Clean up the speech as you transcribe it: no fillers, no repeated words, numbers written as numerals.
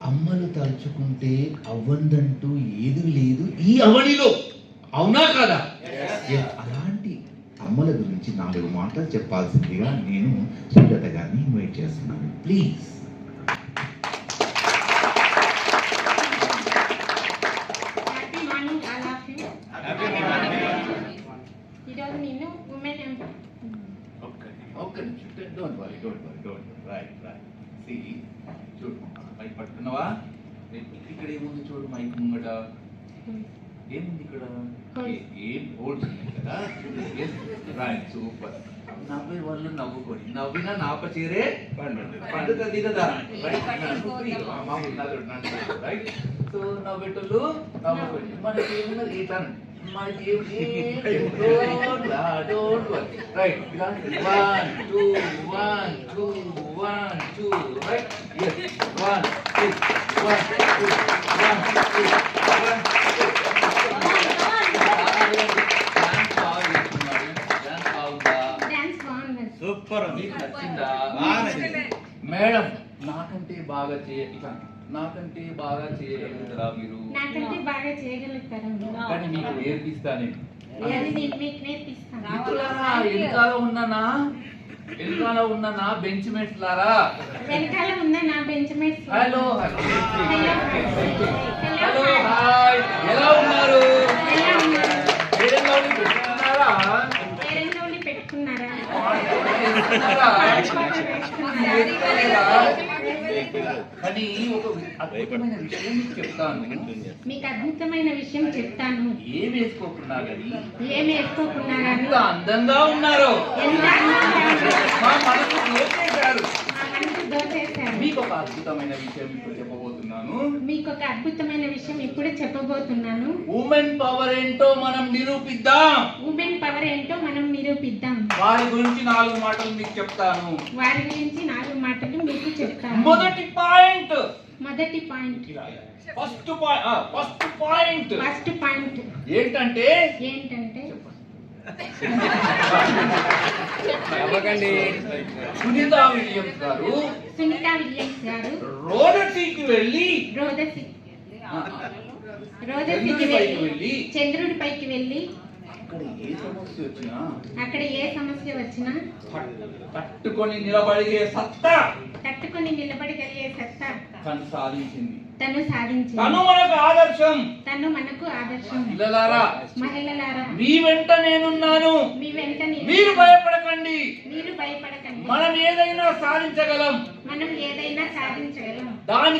అమ్మలు తలుచుకుంటే అవ్వందంటూ ఏది లేదు ఈ అవనిలో. అవునా కదా? అలాంటి అమ్మల గురించి 4 మాటలు చెప్పాల్సిందిగా నేను సుజాత గారిని ఇన్వైట్ చేస్తున్నాను. ప్లీజ్. చూడు మైక్ పట్టుకున్నావా? ఇక్కడ ఏముంది చూడు, మైక్ ముంగట ఏముంది? ఇక్కడ ఏం హోల్డ్స్ ఉన్నాయి కదా. Right, super. నవ్వే వాళ్ళు నవ్వుకొని, నవ్వినా నాప చేరే పండుతుంది కదా. రైట్. సో నవ్వేటోళ్ళు నవ్వుకొని, మనకి ఏమున్నది ఇట్లా మనకి రైట్. 1 2 1 2 1 2 రైట్. 1 2 1 2 1 2 సూపర్. మీకు నచ్చిందా? మేడం నాకంటే బాగా నాకంటే బాగా చేయగలుగుతారా మీరు? నాకంటే బాగా చేయగలుగుతారా? కానీ మీకు నేర్పిస్తా నేను. వెనకాల ఉన్నానా బెంచ్ మేట్స్ లారా? వెనకాల ఉన్న నా bench mates. Hello hello hi, ఎలా ఉన్నారు? పెట్టుకున్నారా? కానీ ఒక అద్భుతమైన విషయం మీకు చెప్తాను. మీకు అద్భుతమైన విషయం చెప్తాను. ఏం వేసుకోకున్నా కానీ ఎంత అందంగా ఉన్నారు. మా మనసు దోచేశారు. మీకు ఒక అద్భుతమైన విషయం ఇప్పుడు చెప్పబోతున్నాను. ఉమెన్ పవర్ ఏంటో మనం నిరూపిద్దాం. వారి గురించి 4 మాటలు మీకు చెప్తాను. మొదటి పాయింట్ ఫస్ట్ పాయింట్ ఏంటంటే సునీతా విలియమ్స్ గారు రోదసీకి వెళ్ళి చంద్రుడిపైకి వెళ్ళి అక్కడ ఏ సమస్య వచ్చినా తట్టుకొని నిలబడిగే సత్తా తను సాధించింది. తను మనకు ఆదర్శం. మహిళలారా, మీ వెంట నేనున్నాను. మీరు భయపడకండి. మనం ఏదైనా సాధించగలం. దాని